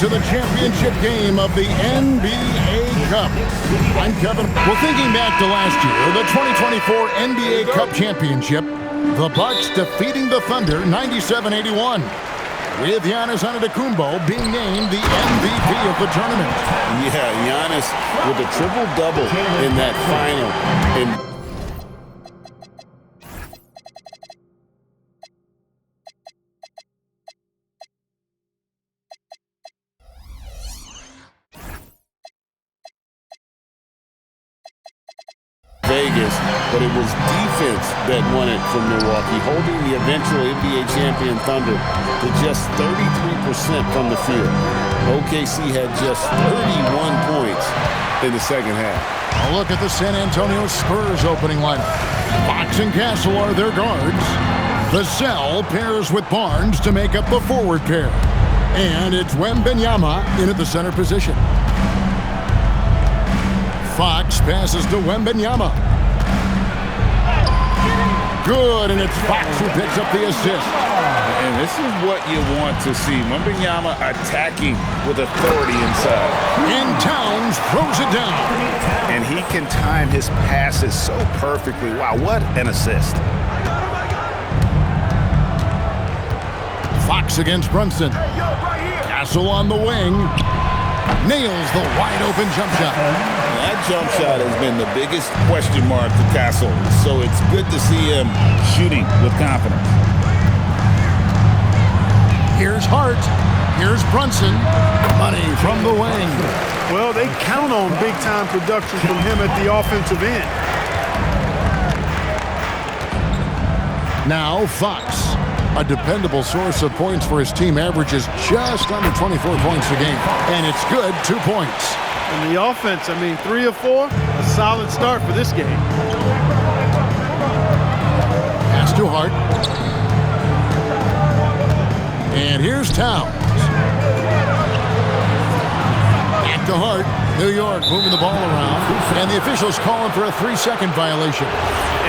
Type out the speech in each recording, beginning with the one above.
to the championship game of the NBA Cup. I'm Kevin. Well, thinking back to last year, the 2024 NBA Cup Championship, the Bucks defeating the Thunder 97-81. With Giannis Antetokounmpo being named the MVP of the tournament. Yeah, Giannis with a triple-double in that final. Vegas, but it was defense that won it from Milwaukee, holding the eventual NBA champion Thunder to just 33% from the field. OKC had just 31 points in the second half. A look at the San Antonio Spurs opening lineup. Fox and Castle are their guards. Vassell pairs with Barnes to make up the forward pair. And it's Wembanyama in at the center position. Fox passes to Wembanyama. Good, and it's Fox who picks up the assist. And this is what you want to see. Wembanyama attacking with authority inside. And Towns throws it down. And he can time his passes so perfectly. Wow, what an assist. Fox against Brunson. Castle on the wing. Nails the wide-open jump shot. That jump shot has been the biggest question mark to Castle, so it's good to see him shooting with confidence. Here's Hart. Here's Brunson. Money from the wing. Well, they count on big-time production from him at the offensive end. Now Fox. A dependable source of points for his team, averages just under 24 points a game. And it's good, 2 points. And the offense, 3 or 4, a solid start for this game. Pass to Hart. And here's Towns. Back to Hart. New York moving the ball around. And the officials calling for a 3-second violation.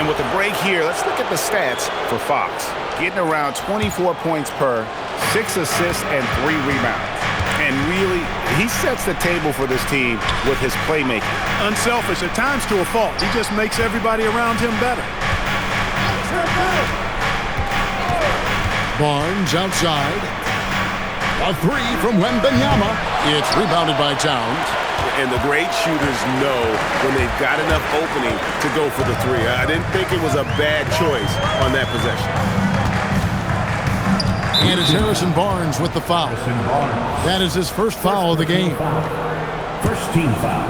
And with a break here, let's look at the stats for Fox. Getting around 24 points per, 6 assists, and 3 rebounds. And really, he sets the table for this team with his playmaking. Unselfish, at times to a fault. He just makes everybody around him better. Barnes outside. A 3 from Wembanyama. It's rebounded by Towns. And the great shooters know when they've got enough opening to go for the 3. I didn't think it was a bad choice on that possession. And it's Harrison Barnes with the foul. That is his first foul of the game. First team foul.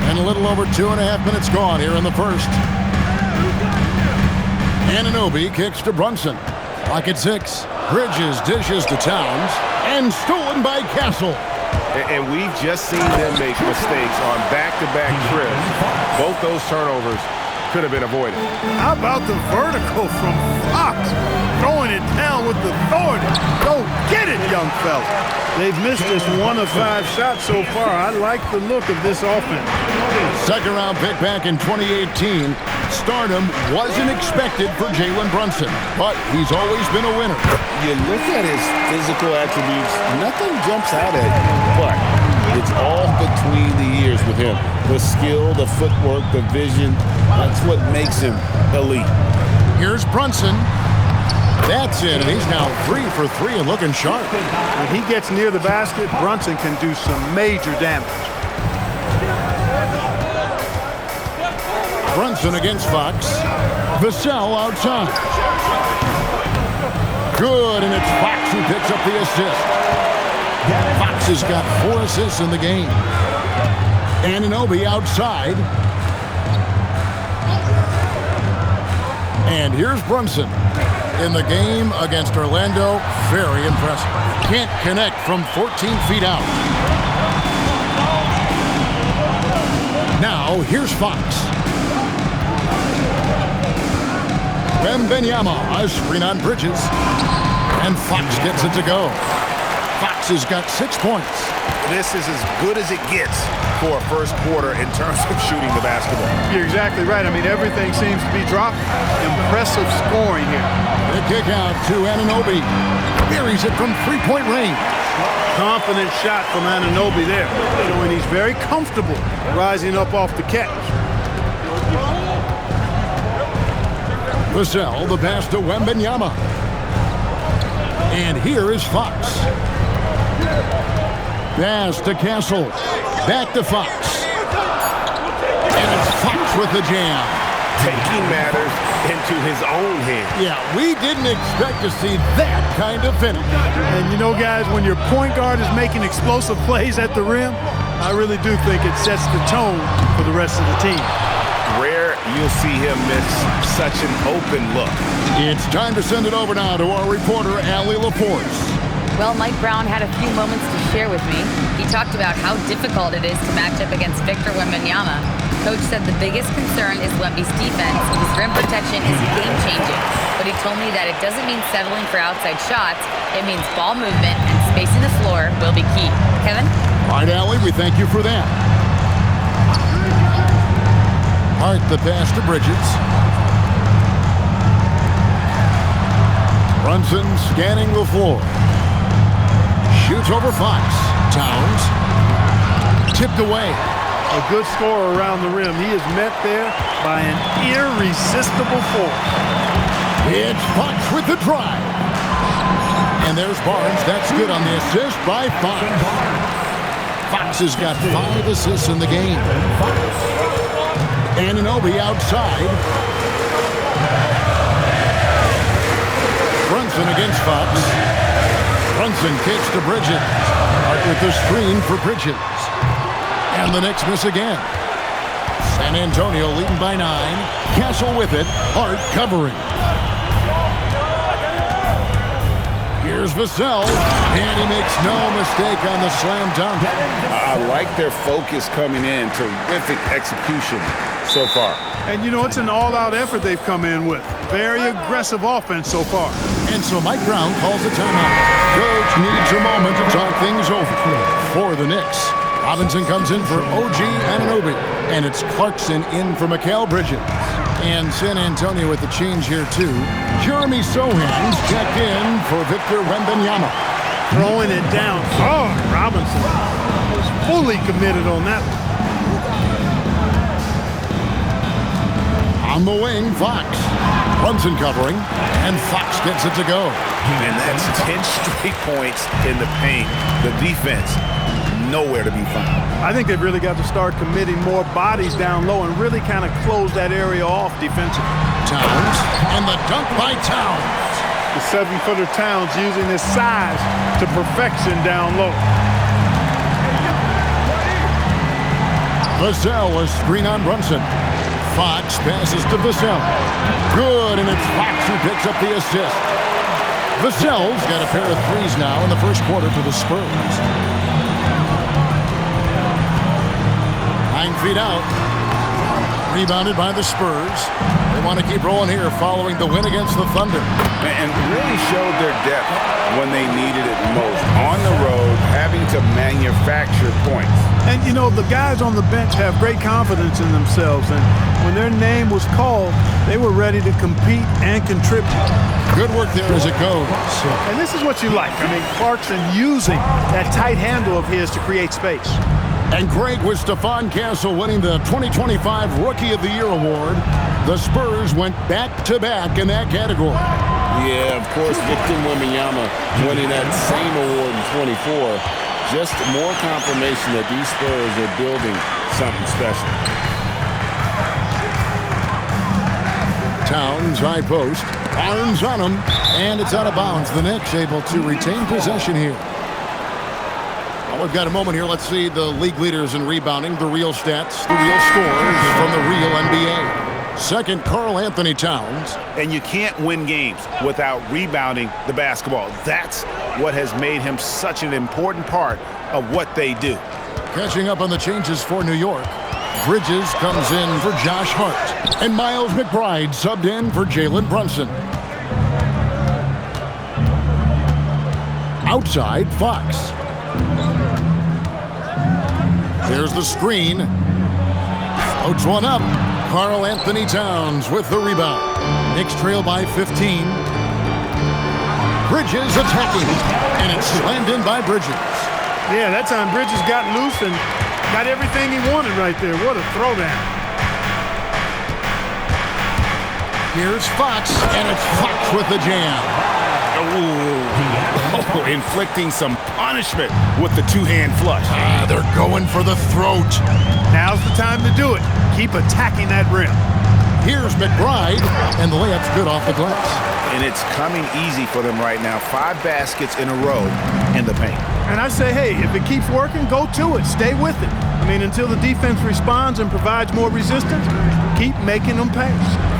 And a little over 2.5 minutes gone here in the first. Anunoby kicks to Brunson. Clock at 6. Bridges dishes to Towns. And stolen by Castle. And we've just seen them make mistakes on back-to-back trips. Both those turnovers could have been avoided. How about the vertical from Fox? Throwing it down with authority. Go get it, young fella. They've missed just 1 of 5 shots so far. I like the look of this offense. Second-round pick back in 2018. Stardom wasn't expected for Jalen Brunson, but he's always been a winner. You look at his physical attributes, nothing jumps out at you, but it's all between the ears with him. The skill, the footwork, the vision, that's what makes him elite. Here's Brunson. That's it, and he's now 3 for 3 and looking sharp. When he gets near the basket, Brunson can do some major damage. Brunson against Fox. Vassell outside. Good, and it's Fox who picks up the assist. Fox has got 4 assists in the game. Anunoby outside. And here's Brunson. In the game against Orlando, very impressive. Can't connect from 14 feet out. Now, here's Fox. Wembanyama, a screen on Bridges. And Fox gets it to go. Fox has got 6 points. This is as good as it gets for a first quarter in terms of shooting the basketball. You're exactly right. Everything seems to be dropping. Impressive scoring here. The kick out to Anunoby. buries it from three-point range. Confident shot from Anunoby there, showing he's very comfortable rising up off the catch. Vassell, the pass to Wembanyama. And here is Fox. Pass to Castle. Back to Fox. And it's Fox with the jam. Taking matters into his own hands. Yeah, we didn't expect to see that kind of finish. And you know, guys, when your point guard is making explosive plays at the rim, I really do think it sets the tone for the rest of the team. Rare you'll see him miss such an open look. It's time to send it over now to our reporter, Allie Laporte. Well, Mike Brown had a few moments to share with me. He talked about how difficult it is to match up against Victor Wembanyama. Coach said the biggest concern is Wemby's defense. His rim protection is game-changing. But he told me that it doesn't mean settling for outside shots. It means ball movement and spacing the floor will be key. Kevin? All right, Allie, we thank you for that. Hart, the pass to Bridges. Brunson scanning the floor. Shoots over Fox. Towns. Tipped away. A good scorer around the rim. He is met there by an irresistible force. It's Fox with the drive. And there's Barnes. That's good on the assist by Fox. Fox has got 5 assists in the game. Anunoby outside. Brunson against Fox. Brunson kicks to Bridges. Hart with the screen for Bridges. And the Knicks miss again. San Antonio leading by 9. Castle with it. Hart covering. Here's Vassell. And he makes no mistake on the slam dunk. I like their focus coming in. Terrific execution so far. And, you know, it's an all-out effort they've come in with. Very aggressive offense so far. And so Mike Brown calls a timeout. Coach needs a moment to talk things over for the Knicks. Robinson comes in for OG Anunoby. And it's Clarkson in for Mikal Bridges. And San Antonio with the change here, too. Jeremy Sohan's checked in for Victor Wembanyama. Throwing it down hard. Robinson is fully committed on that one. On the wing, Fox. Brunson covering, and Fox gets it to go. And that's 10 straight points in the paint. The defense, nowhere to be found. I think they've really got to start committing more bodies down low and really kind of close that area off defensively. Towns, and the dunk by Towns. The 7-footer Towns using his size to perfection down low. Vassell, a screen on Brunson. Fox passes to Vassell. Good, and it's Fox who picks up the assist. Vassell's got a pair of threes now in the first quarter for the Spurs. 9 feet out. Rebounded by the Spurs. They want to keep rolling here following the win against the Thunder. And really showed their depth when they needed it most. On the road, having to manufacture points. And, you know, the guys on the bench have great confidence in themselves. And when their name was called, they were ready to compete and contribute. Good work there as it goes. And this is what you like. I mean, Clarkson using that tight handle of his to create space. And great with Stephon Castle winning the 2025 Rookie of the Year award. The Spurs went back-to-back in that category. Yeah, of course, Victor Wembanyama winning that same award in 24. Just more confirmation that these Spurs are building something special. Towns, high post. Barnes on him, and it's out of bounds. The Knicks able to retain possession here. Well, we've got a moment here. Let's see the league leaders in rebounding, the real stats, the real scores from the real NBA. Second, Karl Anthony Towns. And you can't win games without rebounding the basketball. That's what has made him such an important part of what they do. Catching up on the changes for New York. Bridges comes in for Josh Hart. And Miles McBride subbed in for Jalen Brunson. Outside, Fox. There's the screen. Floats one up. Karl Anthony Towns with the rebound. Knicks trail by 15. Bridges attacking, and it's slammed in by Bridges. Yeah, that time Bridges got loose and got everything he wanted right there. What a throwdown. Here's Fox, and it's Fox with the jam. Oh, inflicting some punishment with the two-hand flush. They're going for the throat. Now's the time to do it. Keep attacking that rim. Here's McBride, and the layup's good off the glass. And it's coming easy for them right now. 5 baskets in a row in the paint. And I say, hey, if it keeps working, go to it. Stay with it. I mean, until the defense responds and provides more resistance, keep making them pay.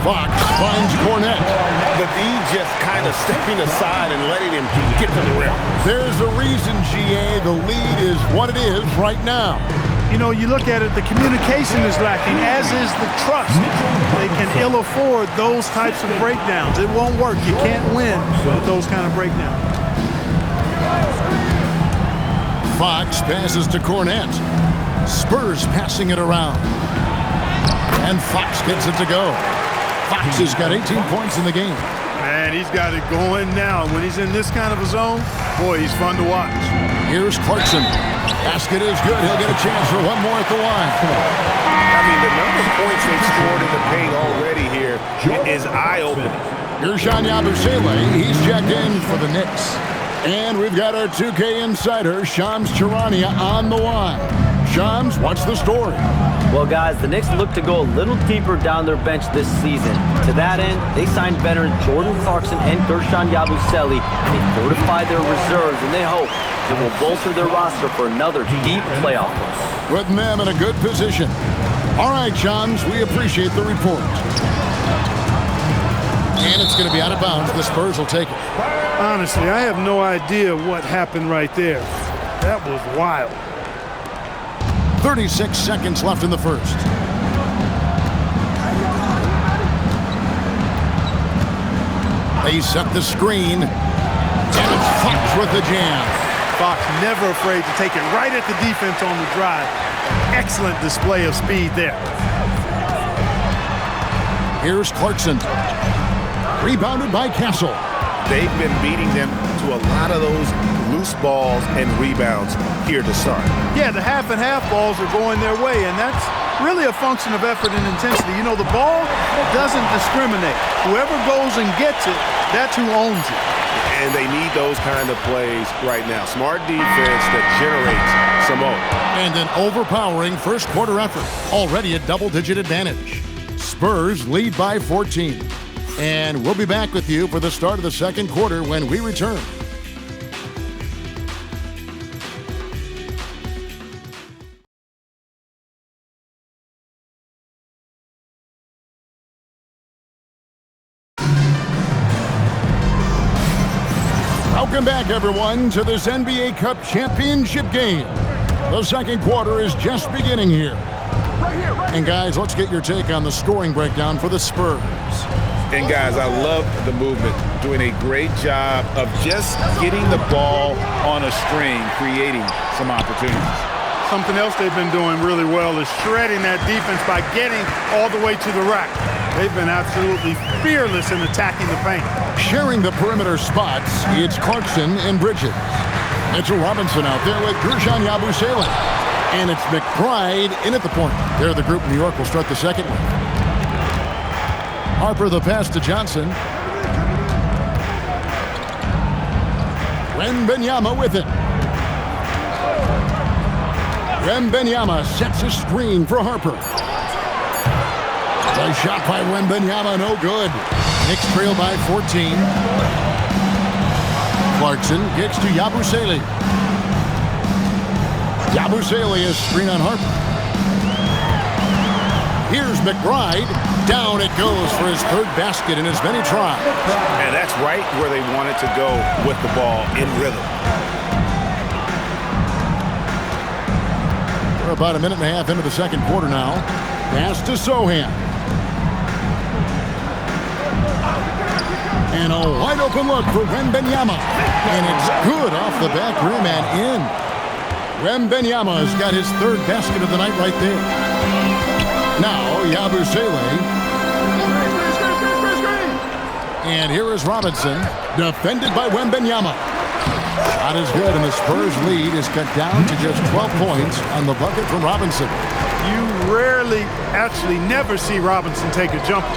Fox finds Cornette. The D just kind of stepping aside and letting him get to the rim. There's a reason, GA, the lead is what it is right now. You know, you look at it, the communication is lacking, as is the trust. They can ill afford those types of breakdowns. It won't work. You can't win with those kind of breakdowns. Fox passes to Cornette. Spurs passing it around. And Fox gets it to go. Fox has got 18 points in the game. Man, he's got it going now. When he's in this kind of a zone, boy, he's fun to watch. Here's Clarkson. Basket is good. He'll get a chance for one more at the line. I mean, the number of points they've scored in the paint already here is eye-opening. Here's Jean Yabusele. He's checked in for the Knicks. And we've got our 2K insider, Shams Charania, on the line. Shams, what's the story? Well, guys, the Knicks look to go a little deeper down their bench this season. To that end, they signed veterans Jordan Clarkson and Gershon Yabusele. They fortified their reserves, and they hope it will bolster their roster for another deep playoff run. Putting them in a good position. All right, Shams, we appreciate the report. And it's going to be out of bounds. The Spurs will take it. Honestly, I have no idea what happened right there. That was wild. 36 seconds left in the first. They set the screen. And it's Fox with the jam. Fox never afraid to take it right at the defense on the drive. Excellent display of speed there. Here's Clarkson. Rebounded by Castle. They've been beating them to a lot of those loose balls and rebounds here to start. Yeah, the half and half balls are going their way, and that's really a function of effort and intensity. You know, the ball doesn't discriminate. Whoever goes and gets it, that's who owns it. And they need those kind of plays right now. Smart defense that generates some more. And an overpowering first quarter effort. Already a double-digit advantage. Spurs lead by 14. And we'll be back with you for the start of the second quarter when we return. Welcome back, everyone, to this NBA Cup Championship game. The second quarter is just beginning here. And, guys, let's get your take on the scoring breakdown for the Spurs. And, guys, I love the movement, doing a great job of just getting the ball on a string, creating some opportunities. Something else they've been doing really well is shredding that defense by getting all the way to the rack. They've been absolutely fearless in attacking the paint. Sharing the perimeter spots, it's Clarkson and Bridges. Mitchell Robinson out there with Gershon Yabusele. And it's McBride in at the point. There, the group New York will start the second one. Harper the pass to Johnson. Wembanyama with it. Wembanyama sets a screen for Harper. The shot by Wembanyama, no good. Knicks trail by 14. Clarkson gets to Yabusele. Yabusele is screen on Harper. Here's McBride. Down it goes for his third basket in as many tries. And that's right where they wanted to go with the ball in rhythm. We're about a minute and a half into the second quarter now. Pass to Sohan. And a wide open look for Wembanyama. And it's good off the back rim and in. Wembanyama's got his third basket of the night right there. Now Yabusele. And here is Robinson, defended by Wembanyama. Shot is good, and the Spurs lead is cut down to just 12 points on the bucket from Robinson. You rarely, actually never see Robinson take a jumper.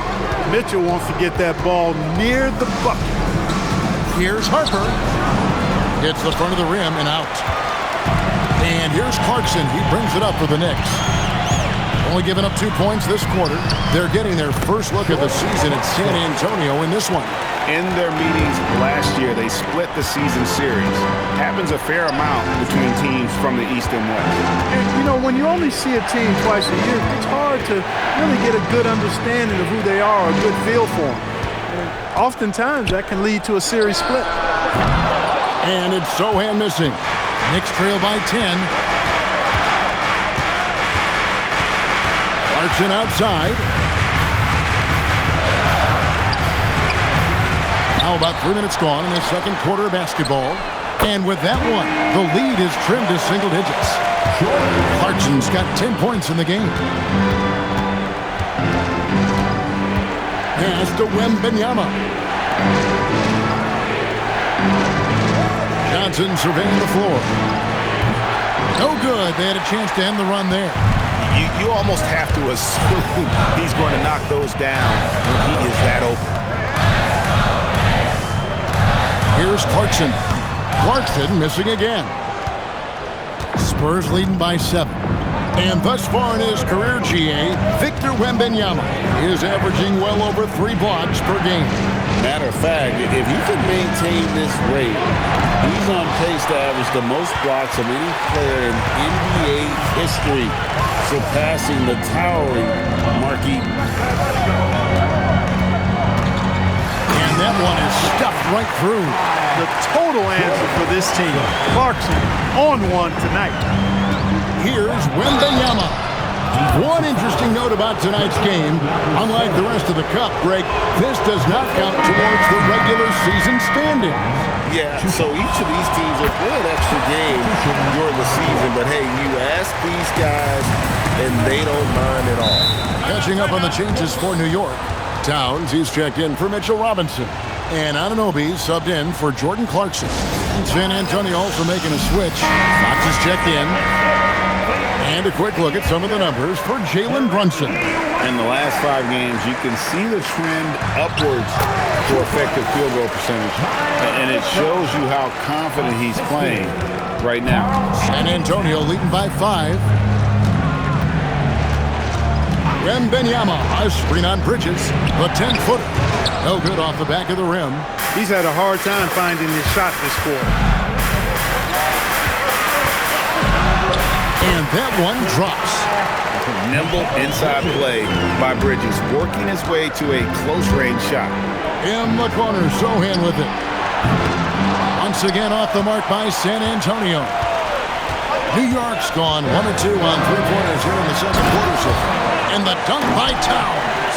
Mitchell wants to get that ball near the bucket. Here's Harper. Hits the front of the rim and out. And here's Clarkson. He brings it up for the Knicks. Only giving up 2 points this quarter. They're getting their first look of the season at San Antonio in this one. In their meetings last year, they split the season series. Happens a fair amount between teams from the East and West. And, you know, when you only see a team twice a year, it's hard to really get a good understanding of who they are, a good feel for them. And oftentimes, that can lead to a series split. And it's Sohan missing. Knicks trail by 10. Clarkson outside. Now about 3 minutes gone in the second quarter of basketball. And with that one, the lead is trimmed to single digits. Clarkson's got 10 points in the game. Pass to Wembanyama. Johnson surveying the floor. No good. They had a chance to end the run there. You almost have to assume he's going to knock those down when he is that open. Here's Clarkson. Clarkson missing again. Spurs leading by 7. And thus far in his career, GA, Victor Wembanyama is averaging well over 3 blocks per game. Matter of fact, if he can maintain this rate, he's on pace to average the most blocks of any player in NBA history, surpassing the towering Mark Eaton. And that one is stuffed right through. The total answer for this team. Clarkson on one tonight. Here's Wembanyama. One interesting note about tonight's game, unlike the rest of the Cup, Greg, this does not count towards the regular season standings. Yeah, so each of these teams will play an extra game during the season, but hey, you ask these guys, and they don't mind at all. Catching up on the changes for New York. Towns, he's checked in for Mitchell Robinson. And Anunoby subbed in for Jordan Clarkson. San Antonio also making a switch. Fox is checked in. And a quick look at some of the numbers for Jalen Brunson. In the last 5 games, you can see the trend upwards for effective field goal percentage. And it shows you how confident he's playing right now. San Antonio leading by 5. Wembanyama, a screen on Bridges. The 10-footer. No good off the back of the rim. He's had a hard time finding his shot this quarter. And that one drops. Nimble inside play by Bridges, working his way to a close-range shot. In the corner, Sohan with it. Once again off the mark by San Antonio. New York's gone 1 of 2 on 3-pointers here in the second quarter. So. And the dunk by Towns.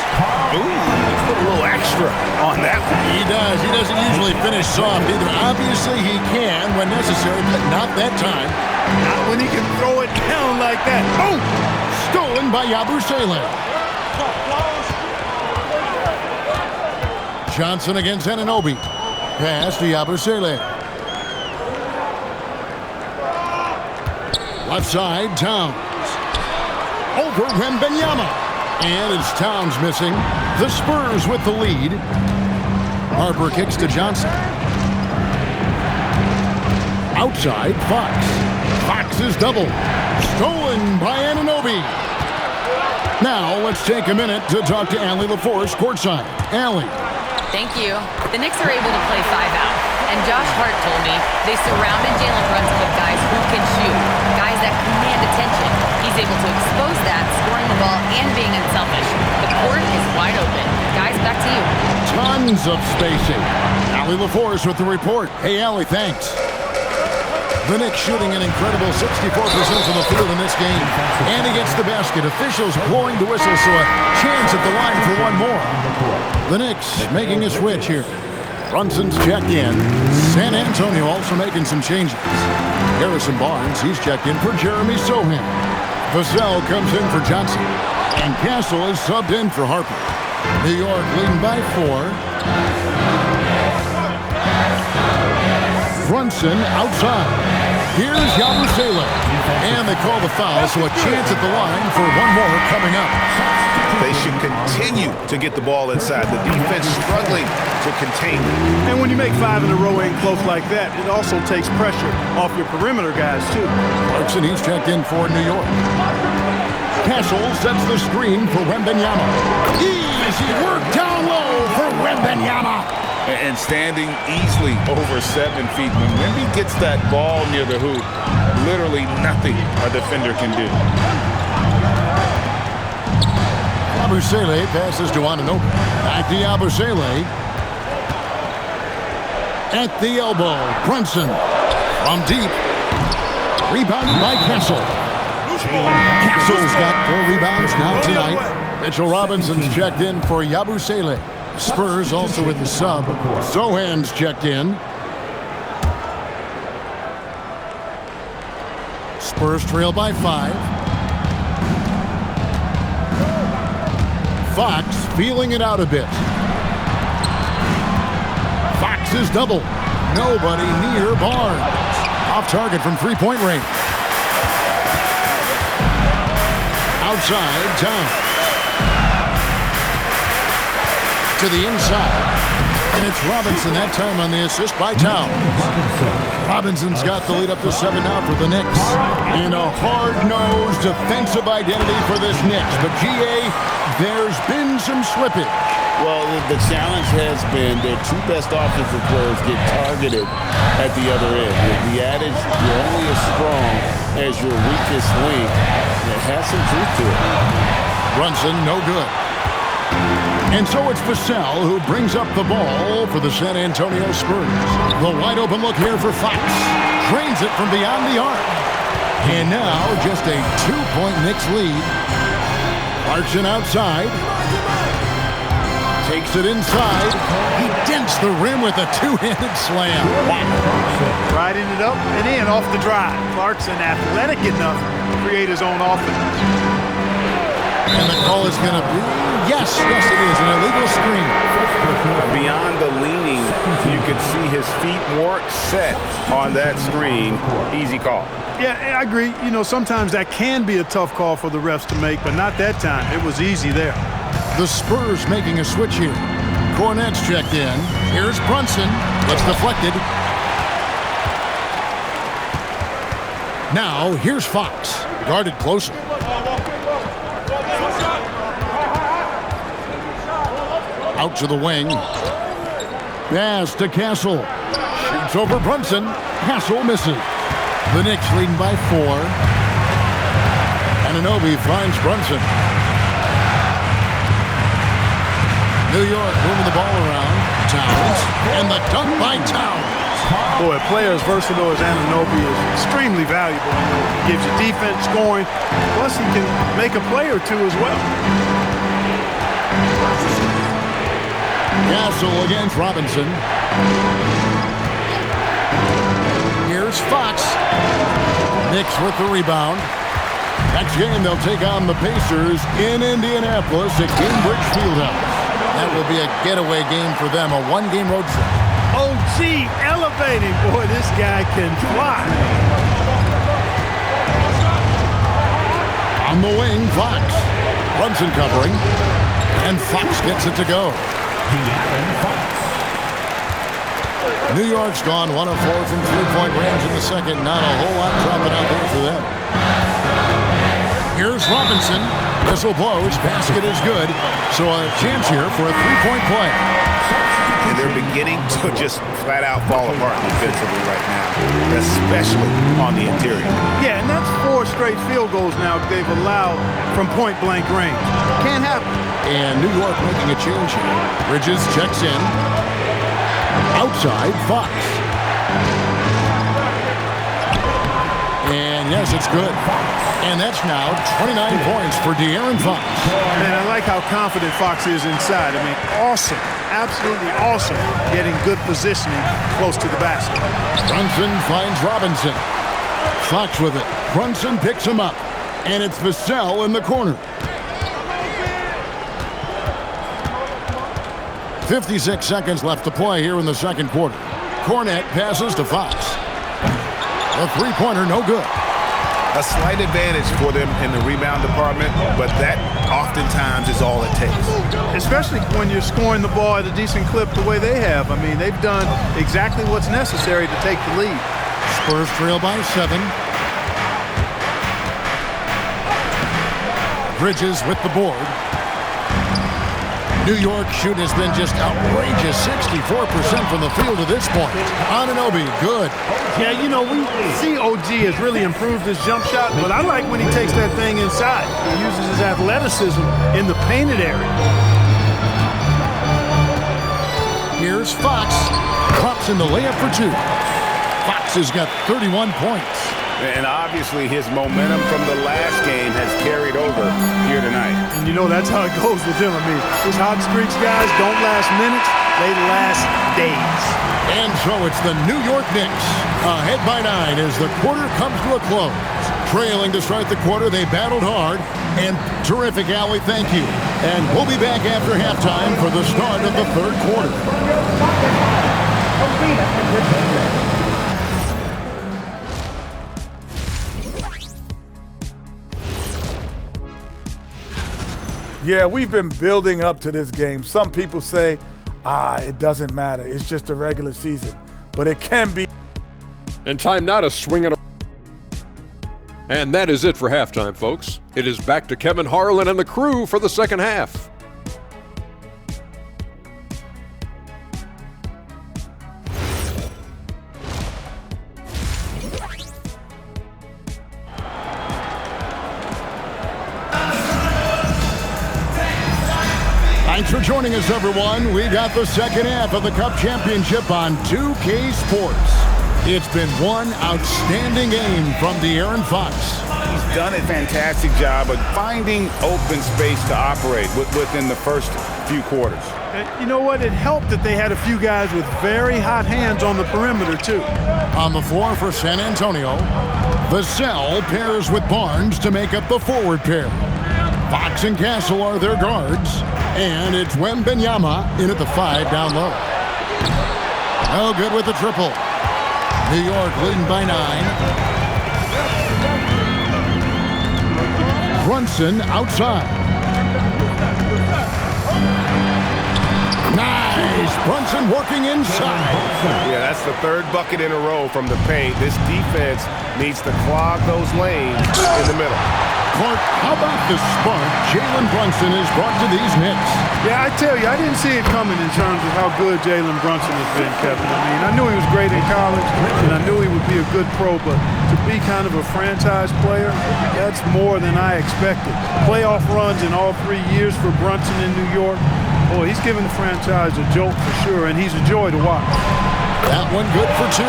Ooh, he put a little extra on that one. He does. He doesn't usually finish soft either. Obviously, he can when necessary, but not that time. Not when he can throw it down like that. Oh! Stolen by Yabusele. Johnson against Anunoby. Pass to Yabusele. Left side, Towns. Over Wembanyama. And it's Towns missing. The Spurs with the lead. Harper kicks to Johnson. Outside, Fox. Fox is double. Stolen by Anunoby. Now let's take a minute to talk to Allie LaForce courtside. Allie. Thank you. The Knicks are able to play 5 out. And Josh Hart told me they surrounded Jalen Brunson with guys who can shoot, guys that command attention. He's able to expose that, scoring the ball and being unselfish. The court is wide open. Guys, back to you. Tons of spacing. Allie LaForce with the report. Hey, Allie, thanks. The Knicks shooting an incredible 64% from the field in this game. And he gets the basket. Officials blowing the whistle, so a chance at the line for one more. The Knicks making a switch here. Brunson's checked in. San Antonio also making some changes. Harrison Barnes, he's checked in for Jeremy Sohan. Vassell comes in for Johnson. And Castle is subbed in for Harper. New York leading by 4. Brunson outside. Here's Yabusele. And they call the foul, so a chance at the line for one more coming up. They should continue to get the ball inside. The defense struggling to contain it. And when you make 5 in a row ain't close like that, it also takes pressure off your perimeter guys, too. Clarkson, he's checked in for New York. Castle sets the screen for Wembanyama. Easy work down low for Wembanyama. And standing easily over 7 feet. When Wemby gets that ball near the hoop, literally nothing a defender can do. Yabusele passes to Anunoby. Back to Yabusele. At the elbow, Brunson from deep. Rebounded by Castle. Castle's got 4 rebounds now tonight. Mitchell Robinson's checked in for Yabusele. Spurs also with the sub. Zohan's checked in. Spurs trail by 5. Fox feeling it out a bit. Fox is double. Nobody near Barnes. Off target from 3-point range. Outside, Towns. To the inside. And it's Robinson that time on the assist by Towns. Robinson's got the lead up to 7 now for the Knicks. And a hard-nosed defensive identity for this Knicks. But GA, there's been some slippage. Well, the challenge has been their 2 best offensive players get targeted at the other end. The adage, you're only as strong as your weakest link. It has some truth to it. Brunson, no good. And so it's Vassell who brings up the ball for the San Antonio Spurs. The wide open look here for Fox. Drains it from beyond the arc. And now just a 2-point Knicks lead. Clarkson outside. Takes it inside. He dents the rim with a 2-handed slam. Wow. Riding it up and in off the drive. Clarkson athletic enough to create his own offense. And the call is going to be, yes, it is, an illegal screen. Beyond the leaning, you could see his feet weren't set on that screen. Easy call. Yeah, I agree. You know, sometimes that can be a tough call for the refs to make, but not that time. It was easy there. The Spurs making a switch here. Cornette's checked in. Here's Brunson. It's deflected. Now, here's Fox. Guarded closer. Out to the wing. Pass to Castle. Shoots over Brunson. Castle misses. The Knicks leading by 4. Anunoby finds Brunson. New York moving the ball around. Towns. And the dunk by Towns. Boy, a player as versatile as Anunoby is extremely valuable. He gives you defense, scoring, plus he can make a play or two as well. Castle against Robinson. Here's Fox. Knicks with the rebound. Next game, they'll take on the Pacers in Indianapolis at Gainbridge Fieldhouse. That will be a getaway game for them, a 1-game road trip. OG elevating. Boy, this guy can fly. On the wing, Fox. Brunson covering. And Fox gets it to go. New York's gone 1 of 4 from 3-point range in the second. Not a whole lot dropping out there for them. Here's Robinson. Whistle blows. Basket is good. So a chance here for a 3-point play. And they're beginning to just flat out fall apart defensively right now, especially on the interior. Yeah, and that's 4 straight field goals now they've allowed from point-blank range. Can't happen. And New York making a change here. Bridges checks in. Outside, Fox. And yes, it's good. And that's now 29 points for De'Aaron Fox. Man, I like how confident Fox is inside. I mean, awesome. Absolutely awesome. Getting good positioning close to the basket. Brunson finds Robinson. Fox with it. Brunson picks him up. And it's Vassell in the corner. 56 seconds left to play here in the second quarter. Cornette passes to Fox. The three-pointer, no good. A slight advantage for them in the rebound department, but that oftentimes is all it takes. Especially when you're scoring the ball at a decent clip the way they have. I mean, they've done exactly what's necessary to take the lead. Spurs trail by 7. Bridges with the board. New York shoot has been just outrageous, 64% from the field to this point. Anunoby, good. Yeah, you know, we see OG has really improved his jump shot, but I like when he takes that thing inside. He uses his athleticism in the painted area. Here's Fox. Drops in the layup for 2. Fox has got 31 points. And obviously his momentum from the last game has carried over here tonight. And you know that's how it goes with him. I mean, these hot streaks guys don't last minutes, they last days. And so it's the New York Knicks, ahead by 9 as the quarter comes to a close. Trailing to start the quarter, they battled hard. And terrific, Allie, thank you. And we'll be back after halftime for the start of the third quarter. Yeah, we've been building up to this game. Some people say, it doesn't matter. It's just a regular season. But it can be. And time now to swing it. And that is it for halftime, folks. It is back to Kevin Harlan and the crew for the second half. Thanks for joining us, everyone. We got the second half of the Cup Championship on 2K Sports. It's been one outstanding game from De'Aaron Fox. He's done a fantastic job of finding open space to operate within the first few quarters. You know what? It helped that they had a few guys with very hot hands on the perimeter, too. On the floor for San Antonio, Vassell pairs with Barnes to make up the forward pair. Fox and Castle are their guards. And it's Wembanyama in at the 5 down low. No good with the triple. New York leading by 9. Brunson outside. Nice! Brunson working inside. Yeah, that's the third bucket in a row from the paint. This defense needs to clog those lanes in the middle. Clark, how about the spark Jalen Brunson has brought to these Knicks? Yeah, I tell you, I didn't see it coming in terms of how good Jalen Brunson has been, Kevin. I mean, I knew he was great in college, and I knew he would be a good pro, but to be kind of a franchise player, that's more than I expected. Playoff runs in all 3 years for Brunson in New York. Boy, he's given the franchise a jolt for sure, and he's a joy to watch. That one good for 2.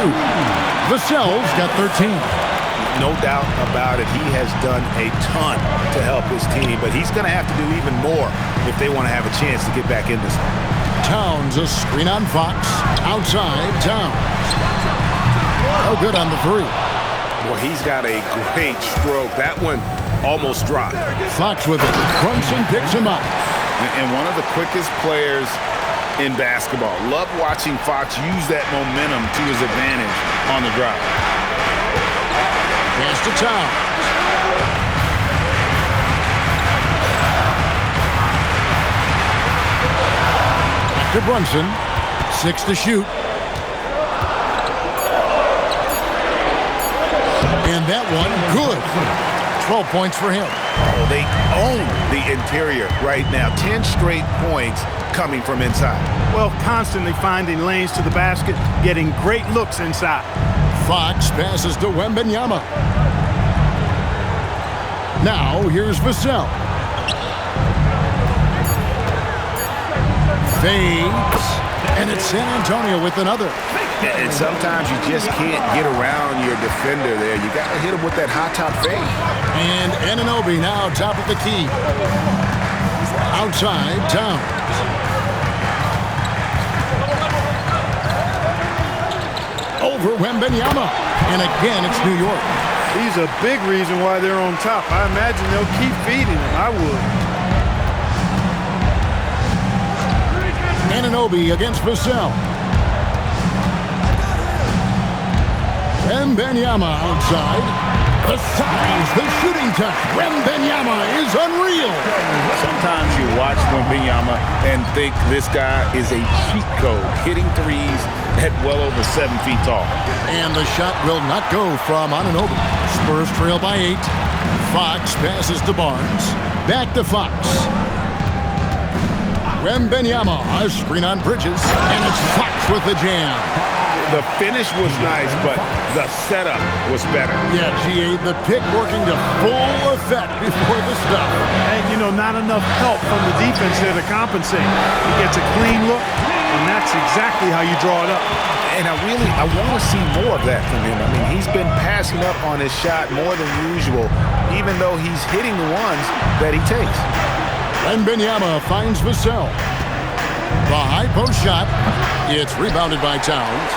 Vassell's got 13. No doubt about it. He has done a ton to help his team, but he's going to have to do even more if they want to have a chance to get back in this one. Towns, a screen on Fox. Outside, Towns. Oh, good on the 3. Well, he's got a great stroke. That one almost dropped. Fox with it. Brunson picks him up. And one of the quickest players in basketball. Love watching Fox use that momentum to his advantage on the drive. Pass to Towns. Back to Brunson. 6 to shoot. And that one, good. 12 points for him. Oh, they own the interior right now. 10 straight points coming from inside. Well, constantly finding lanes to the basket, getting great looks inside. Fox passes to Wembanyama. Now, here's Vassell. Fades. And it's San Antonio with another. And sometimes you just can't get around your defender there. You got to hit him with that hot top fade. And Anunoby now top of the key. Outside, Towns. Over Wembanyama. And again, it's New York. He's a big reason why they're on top. I imagine they'll keep feeding him. I would. Anunoby against Vassell. Wembanyama outside. The size, the shooting touch. Wembanyama is unreal. Sometimes you watch Wembanyama and think this guy is a cheat code, hitting threes at well over 7 feet tall. And the shot will not go from Anunoby. Spurs trail by 8. Fox passes to Barnes. Back to Fox. Wembanyama, a screen on Bridges, and it's Fox with the jam. The finish was nice, but the setup was better. Yeah, GA, the pick working to full effect before the stop. And, you know, not enough help from the defense there to compensate. He gets a clean look, and that's exactly how you draw it up. And I want to see more of that from him. I mean, he's been passing up on his shot more than usual, even though he's hitting the ones that he takes. Wembanyama finds Vassell. The high post shot. It's rebounded by Towns.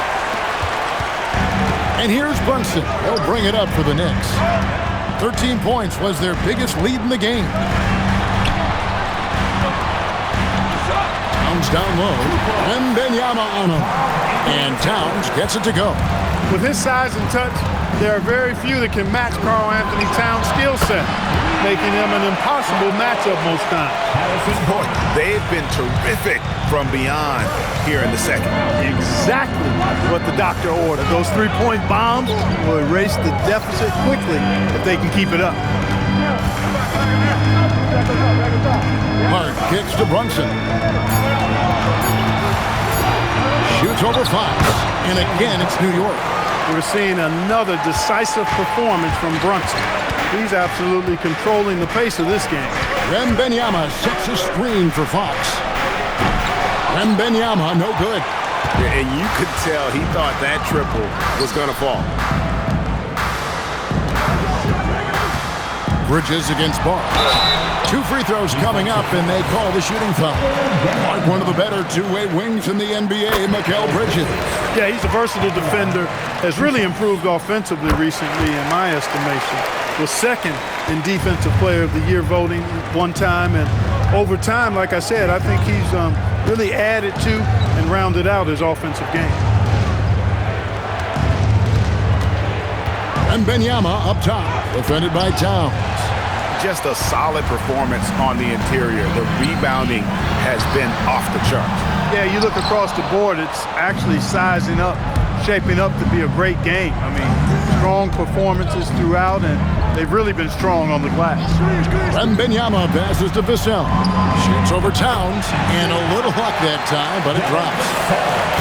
And here's Brunson. He'll bring it up for the Knicks. 13 points was their biggest lead in the game. Towns down low. Wembanyama on him. And Towns gets it to go. With his size and touch, there are very few that can match Karl-Anthony Towns' skill set, making him an impossible matchup most times. Boy, they've been terrific from beyond here in the second. Exactly what the doctor ordered. Those three-point bombs will erase the deficit quickly if they can keep it up. Hart kicks to Brunson. Shoots over Fox. And again, it's New York. We're seeing another decisive performance from Brunson. He's absolutely controlling the pace of this game. Wembanyama sets a screen for Fox. Wembanyama, no good. And you could tell he thought that triple was going to fall. Bridges against Barnes. 2 free throws coming up, and they call the shooting foul. Like one of the better two-way wings in the NBA, Mikal Bridges. Yeah, he's a versatile defender. Has really improved offensively recently, in my estimation. Was second in Defensive Player of the Year voting one time, and over time, like I said, I think he's really added to and rounded out his offensive game. Wembanyama up top, defended by Towns. Just a solid performance on the interior. The rebounding has been off the charts. Yeah, you look across the board, it's actually sizing up, shaping up to be a great game. I mean, strong performances throughout, and they've really been strong on the glass. Wembanyama passes to Vassell. Shoots over Towns, and a little luck that time, but it drops.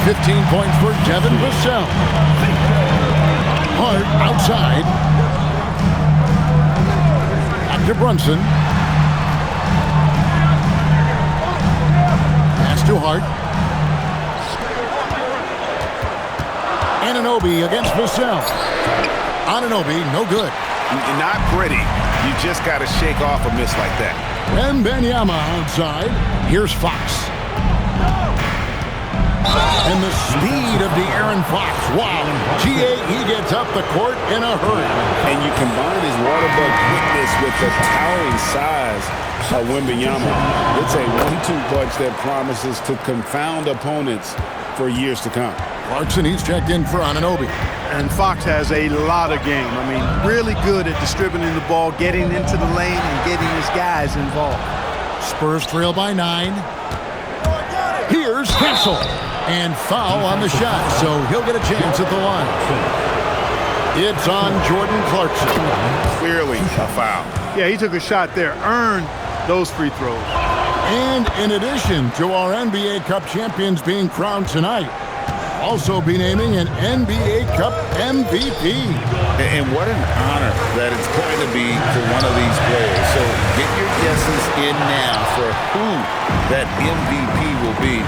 15 points for Devin Vassell. Hart outside. To Brunson. Pass to Hart. Anunoby against Vassell. Anunoby, no good. Not pretty. You just got to shake off a miss like that. Wembanyama outside. Here's Fox. And the speed of De'Aaron Fox. Wow. GA, he gets up the court in a hurry. And you combine his water bug quickness with the towering size of Wembanyama. It's a 1-2 punch that promises to confound opponents for years to come. Clarkson, he's checked in for Anunoby. And Fox has a lot of game. I mean, really good at distributing the ball, getting into the lane, and getting his guys involved. Spurs trail by 9. Here's Kessel. And foul on the shot, so he'll get a chance at the line. It's on Jordan Clarkson. Clearly a foul. Yeah, he took a shot there, earned those free throws. And in addition to our NBA Cup champions being crowned tonight, also be naming an NBA Cup MVP. And what an honor that it's going to be for one of these players. So get your guesses in now for who that MVP will be.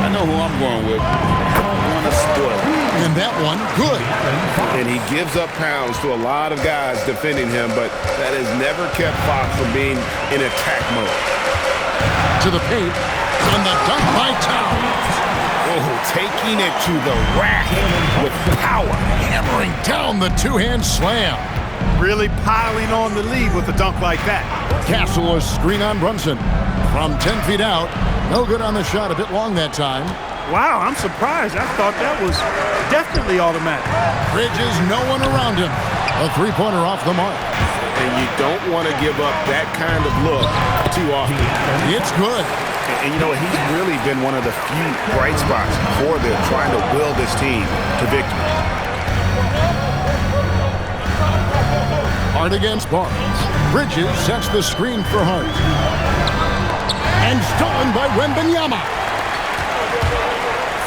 I know who I'm going with. I don't want to spoil it. And that one, good. And he gives up pounds to a lot of guys defending him, but that has never kept Fox from being in attack mode. To the paint, and the dunk by Towns. Oh, taking it to the rack with power. Hammering down the two-hand slam. Really piling on the lead with a dunk like that. Castle, a screen on Brunson. From 10 feet out. No good on the shot, a bit long that time. Wow, I'm surprised. I thought that was definitely automatic. Bridges, no one around him. A three-pointer off the mark. And you don't want to give up that kind of look too often. It's good. And you know, he's really been one of the few bright spots for them, trying to will this team to victory. Hart against Barnes. Bridges sets the screen for Hart. And stolen by Wembanyama.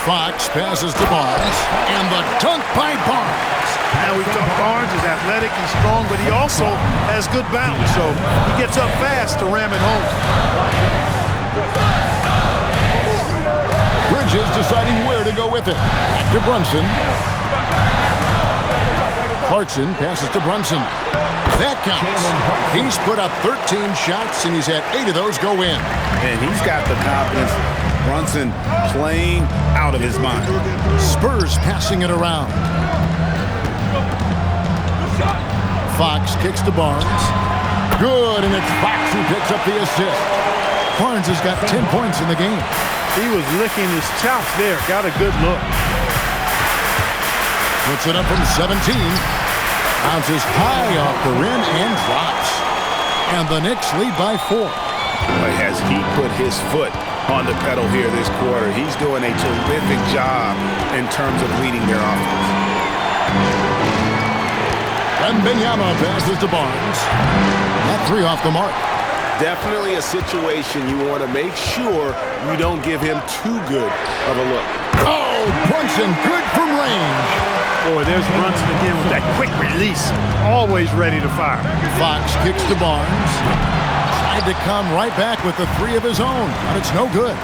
Fox passes to Barnes. And the dunk by Barnes. Now we talk Barnes is athletic, he's strong, but he also has good balance, so he gets up fast to ram it home. Bridges deciding where to go with it. Back to Brunson. Clarkson passes to Brunson. That counts. He's put up 13 shots, and he's had 8 of those go in. And he's got the confidence. Brunson playing out of his mind. Spurs passing it around. Fox kicks to Barnes. Good, and it's Fox who picks up the assist. Barnes has got 10 points in the game. He was licking his chops there. Got a good look. Puts it up from 17. Bounces high off the rim and drops. And the Knicks lead by 4. As he put his foot on the pedal here this quarter, he's doing a terrific job in terms of leading their offense. Wembanyama passes to Barnes. That 3 off the mark. Definitely a situation you want to make sure you don't give him too good of a look. Oh, Brunson, good from range. Boy, there's Brunson again with that quick release. Always ready to fire. Fox kicks to Barnes. Tried to come right back with the 3 of his own, but it's no good.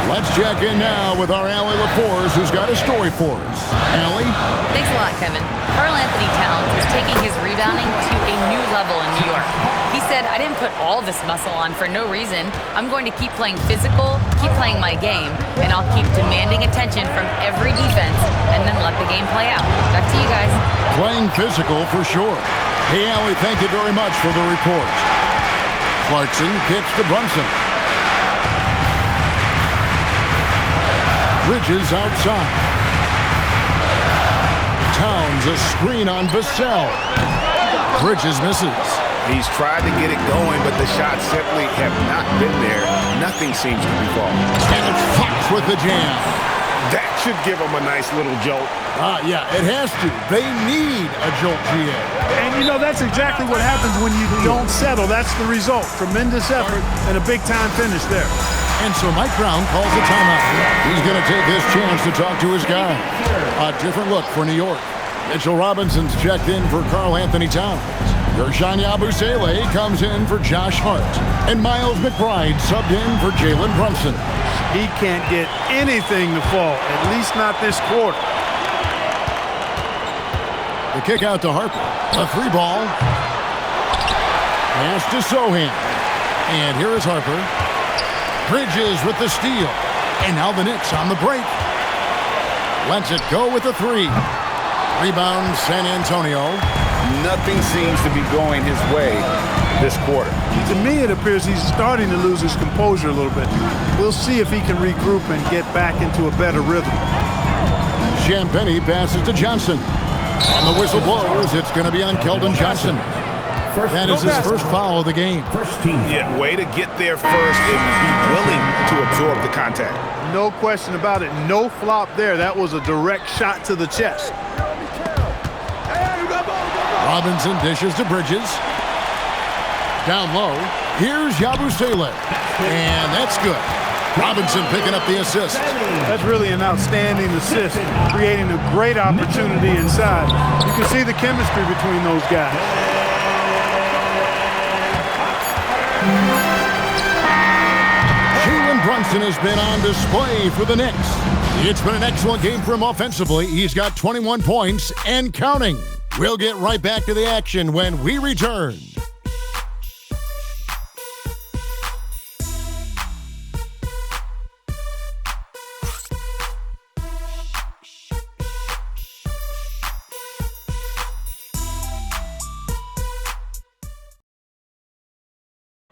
Let's check in now with our Allie LaForce, who's got a story for us. Allie? Thanks a lot, Kevin. Karl Anthony Towns is taking his rebounding to a new level in New York. He said, I didn't put all this muscle on for no reason. I'm going to keep playing physical, keep playing my game, and I'll keep demanding attention from every defense and then let the game play out. Back to you guys. Playing physical for sure. Hey, Allie, thank you very much for the report. Clarkson kicks to Brunson. Bridges outside. Towns a screen on Vassell. Bridges misses. He's tried to get it going, but the shots simply have not been there. Nothing seems to be falling. And it's Fox with the jam. That should give him a nice little jolt. Yeah, it has to. They need a jolt, GA. And you know, that's exactly what happens when you don't settle. That's the result. Tremendous effort and a big-time finish there. And so Mike Brown calls a timeout. He's going to take his chance to talk to his guy. A different look for New York. Mitchell Robinson's checked in for Karl Anthony Towns. Gershon Yabusele comes in for Josh Hart. And Miles McBride subbed in for Jalen Brunson. He can't get anything to fall, at least not this quarter. The kick out to Harper. A 3-ball. Pass to Sohan. And here is Harper. Bridges with the steal. And now the Knicks on the break. Lets it go with the 3. Rebound San Antonio. Nothing seems to be going his way this quarter. To me, it appears he's starting to lose his composure a little bit. We'll see if he can regroup and get back into a better rhythm. Champagnie passes to Johnson. And the whistle blows. It's going to be on Keldon Johnson. That is his first foul of the game. Yeah, way to get there first and be willing to absorb the contact. No question about it. No flop there. That was a direct shot to the chest. Robinson dishes to Bridges. Down low. Here's Yabusele. And that's good. Robinson picking up the assist. That's really an outstanding assist, creating a great opportunity inside. You can see the chemistry between those guys. Jalen Brunson has been on display for the Knicks. It's been an excellent game for him offensively. He's got 21 points and counting. We'll get right back to the action when we return.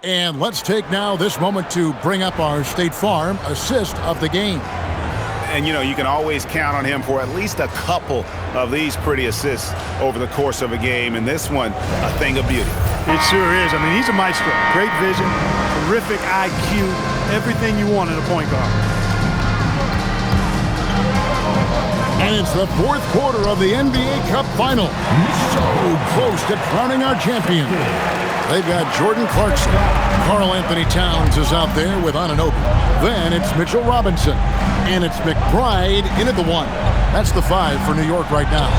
And let's take now this moment to bring up our State Farm assist of the game. And, you know, you can always count on him for at least a couple of these pretty assists over the course of a game. And this one, a thing of beauty. It sure is. I mean, he's a maestro. Great vision, terrific IQ, everything you want in a point guard. And it's the fourth quarter of the NBA Cup Final. So close to crowning our champion. They've got Jordan Clarkson. Karl Anthony Towns is out there with Anunoby. Then it's Mitchell Robinson. And it's McBride in at the 1. That's the 5 for New York right now.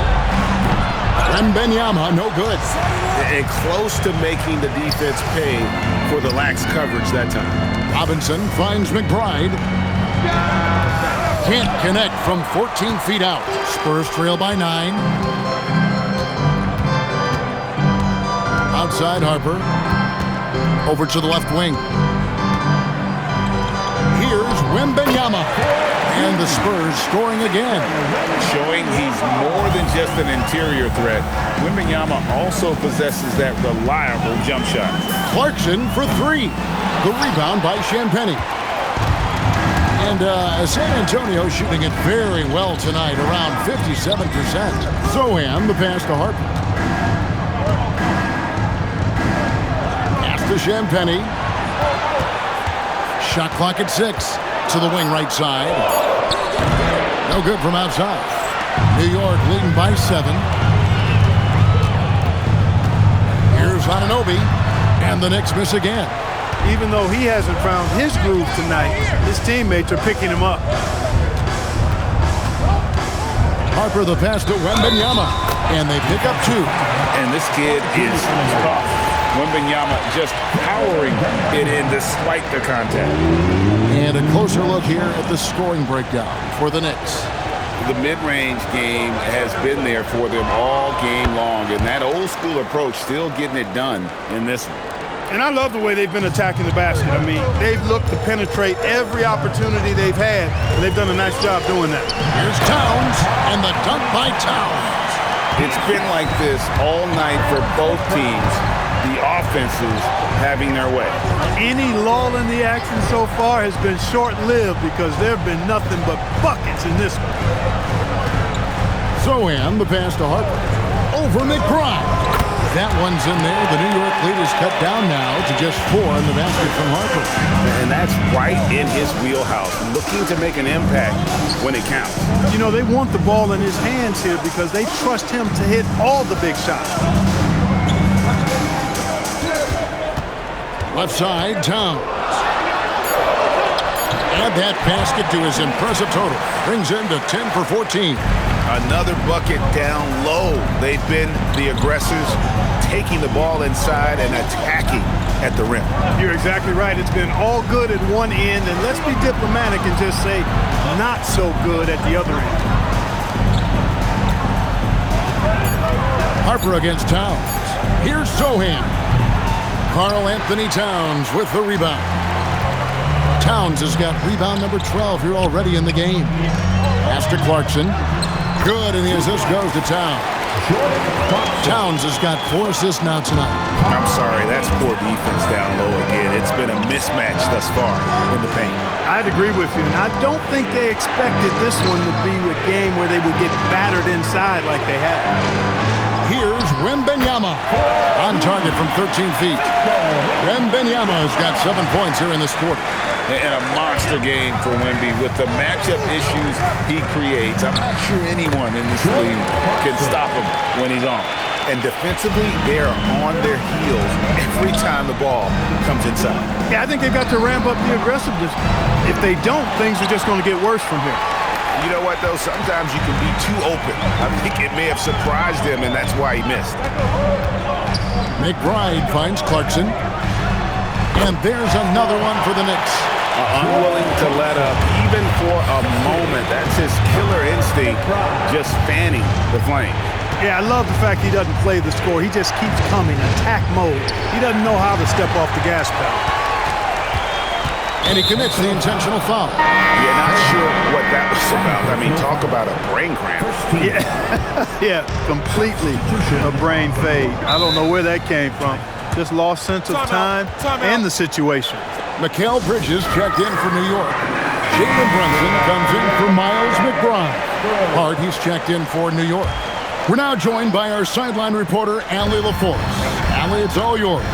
Wembanyama, no good. And close to making the defense pay for the lax coverage that time. Robinson finds McBride. Can't connect from 14 feet out. Spurs trail by 9. Outside Harper. Over to the left wing. Here's Wembanyama. And the Spurs scoring again. Showing he's more than just an interior threat. Wembanyama also possesses that reliable jump shot. Clarkson for 3. The rebound by Champagnie. And San Antonio shooting it very well tonight, around 57%. Zohan, the pass to Harper. Pass to Champagnie. Shot clock at 6. To the wing right side. No good from outside. New York leading by 7. Here's Anunoby. And the Knicks miss again. Even though he hasn't found his groove tonight, his teammates are picking him up. Harper the pass to Wembanyama. And they pick up 2. And this kid is tough. Wembanyama just powering it in despite the contact. And a closer look here at the scoring breakdown for the Knicks. The mid-range game has been there for them all game long. And that old school approach still getting it done in this one. And I love the way they've been attacking the basket. I mean, they've looked to penetrate every opportunity they've had, and they've done a nice job doing that. Here's Towns, and the dunk by Towns. It's been like this all night for both teams. The offenses having their way. Any lull in the action so far has been short-lived because there have been nothing but buckets in this one. Zohan, the pass to Harper. Over McBride. That one's in there. The New York lead is cut down now to just 4 in the basket from Harper. And that's right in his wheelhouse, looking to make an impact when it counts. You know, they want the ball in his hands here because they trust him to hit all the big shots. Left side, Towns. Add that basket to his impressive total. Brings him to 10 for 14. Another bucket down low. They've been the aggressors, taking the ball inside and attacking at the rim. You're exactly right. It's been all good at one end, and let's be diplomatic and just say not so good at the other end. Harper against Towns. Here's Zohan. Karl Anthony Towns with the rebound. Towns has got rebound number 12 here already in the game. Pass to Clarkson. Good, and the assist goes to Towns. Towns has got 4 assists now tonight. I'm sorry, that's poor defense down low again. It's been a mismatch thus far in the paint. I'd agree with you, and I don't think they expected this one to be a game where they would get battered inside like they have. Here's Wembanyama on target from 13 feet. Wembanyama has got 7 points here in this quarter. And a monster game for Wemby with the matchup issues he creates. I'm not sure anyone in this league can stop him when he's on. And defensively, they are on their heels every time the ball comes inside. Yeah, I think they've got to ramp up the aggressiveness. If they don't, things are just going to get worse from here. You know what, though? Sometimes you can be too open. I think it may have surprised him, and that's why he missed. McBride finds Clarkson. And there's another one for the Knicks. Unwilling to let up, even for a moment. That's his killer instinct, just fanning the flame. Yeah, I love the fact he doesn't play the score. He just keeps coming, attack mode. He doesn't know how to step off the gas pedal. And he commits the intentional foul. Yeah, not sure what that was about. I mean, talk about a brain cramp. Yeah, completely a brain fade. I don't know where that came from. Just lost sense of time and the situation. Mikal Bridges checked in for New York. Jalen Brunson comes in for Miles McBride. Hart, he's checked in for New York. We're now joined by our sideline reporter, Allie LaForce. Allie, it's all yours.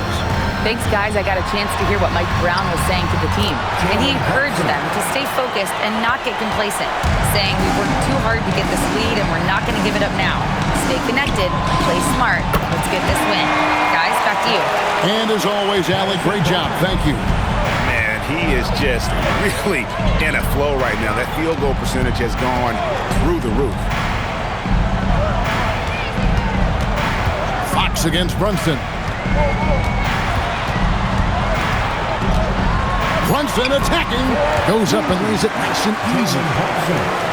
Thanks, guys. I got a chance to hear what Mike Brown was saying to the team. And he encouraged them to stay focused and not get complacent, saying we worked too hard to get this lead and we're not going to give it up now. Stay connected, play smart. Let's get this win. Guys, back to you. And as always, Allie, great job. Thank you. Man, he is just really in a flow right now. That field goal percentage has gone through the roof. Fox against Brunson. Brunson attacking. Goes up and lays it nice and easy.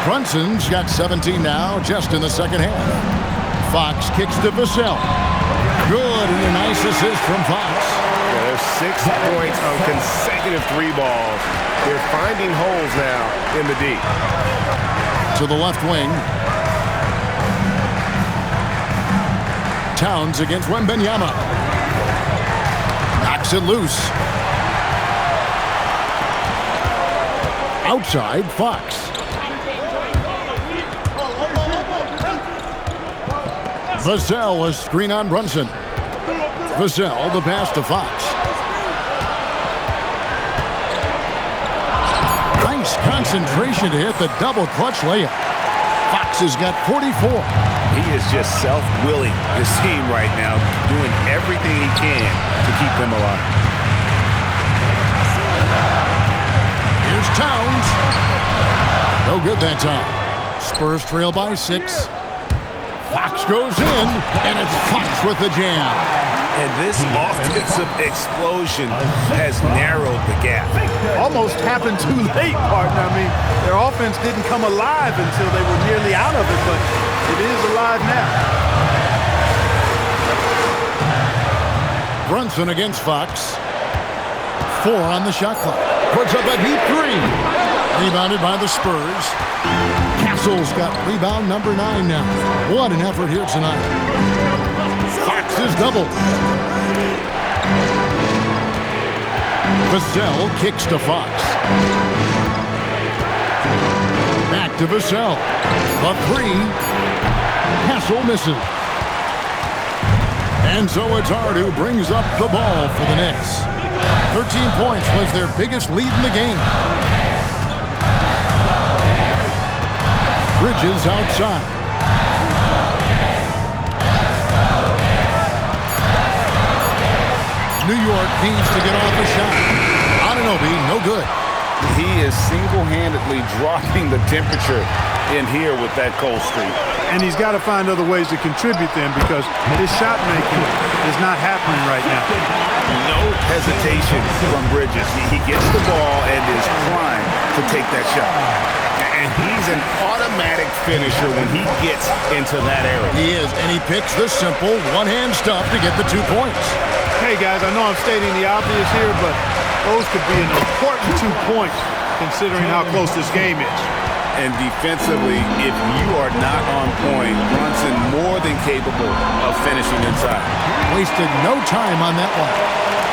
Brunson's got 17 now, just in the second half. Fox kicks to Vassell. Good, and a nice assist from Fox. Yeah, there's 6 points on consecutive 3 balls. They're finding holes now in the D. To the left wing. Towns against Wembanyama. Knocks it loose. Outside, Fox. Vassell, a screen on Brunson. Vassell, the pass to Fox. Nice concentration to hit the double clutch layup. Fox has got 44. He is just self-willing, this team right now, doing everything he can to keep them alive. Here's Towns. No good that time. Spurs trail by 6. Fox goes in, and it's Fox with the jam. And this offensive explosion has narrowed the gap. Almost happened too late, partner. I mean, their offense didn't come alive until they were nearly out of it, but it is alive now. Brunson against Fox. 4 on the shot clock. Puts up a deep 3. Rebounded by the Spurs. Castle's got rebound number 9 now. What an effort here tonight. Fox is doubled. Vassell kicks to Fox. Back to Vassell. A 3. Castle misses. And so it's Hart who brings up the ball for the Knicks. 13 points was their biggest lead in the game. Bridges outside. New York needs to get off a shot. Anunoby, no good. He is single-handedly dropping the temperature in here with that cold streak. And he's got to find other ways to contribute then because his shot making is not happening right now. No hesitation from Bridges. He gets the ball and is primed to take that shot. And he's an automatic finisher when he gets into that area. He is, and he picks the simple one-hand stuff to get the 2 points. Hey, guys, I know I'm stating the obvious here, but those could be an important 2 points considering how close this game is. And defensively, if you are not on point, Brunson more than capable of finishing inside. Wasted no time on that one.